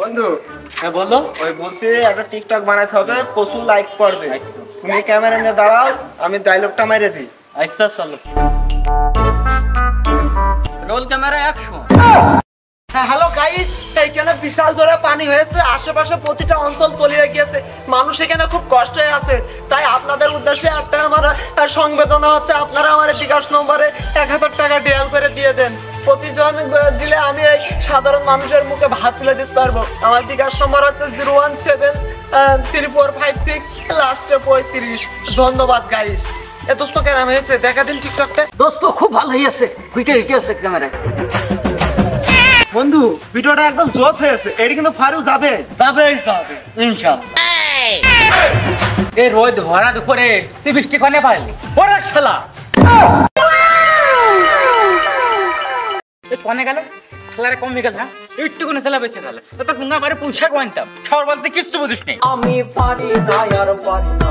বন্ধু হ্যাঁ বলো। ওই বলছি একটা টিকটক বানাতে হবে, প্রচুর লাইক পড়বে। তুমি ক্যামেরা নিয়ে দাঁড়াও, আমি ডায়লগটা মেরেছি। আচ্ছা চলো। Roll camera action. হ্যাঁ হ্যালো গাইস, এইখানে বিশাল জোরে পানি হয়েছে, আশেপাশে প্রতিটা অঞ্চল তলিয়ে গিয়েছে, মানুষ এখানে খুব কষ্টে আছে। তাই আপনাদের উদ্দেশ্যে একটা আমার সংবেদনা হচ্ছে, আপনারা আমার বিকাশ নম্বরে 1000 টাকা ডিএল করে দিয়ে দেন। প্রতিজন দিলে আমি এই সাধারণ মানুষের মুখে ভাত তুলে দিতে পারবো। আমার বিকাশ নম্বর হচ্ছে 0173456 লাস্টে 35। ধন্যবাদ গাইস। এ দোস্ত কেমন হয়েছে দেখা দিন টিকটকটা। দোস্ত খুব ভালো হয়েছে, ফুইটে হিটে আছে ক্যামেরায়। বন্ধু ভিডিওটা একদম জোশ হয়েছে, এটি কিন্তু ফারুক যাবে ইনশাআল্লাহ। এই রোদ ভরা দুপুরে তুই বৃষ্টি কোনে পাইলি? ওরে শালা এই কোনে গেল? খেলারে কমে গেল। হ্যাঁ একটু কোনে খেলা বেঁচে গেল, তো তোর সঙ্গে করে পয়সা কোয়ান্টাম খাবার বলতে কিচ্ছু বুঝিস নেই। আমি পারি না আর পারি না।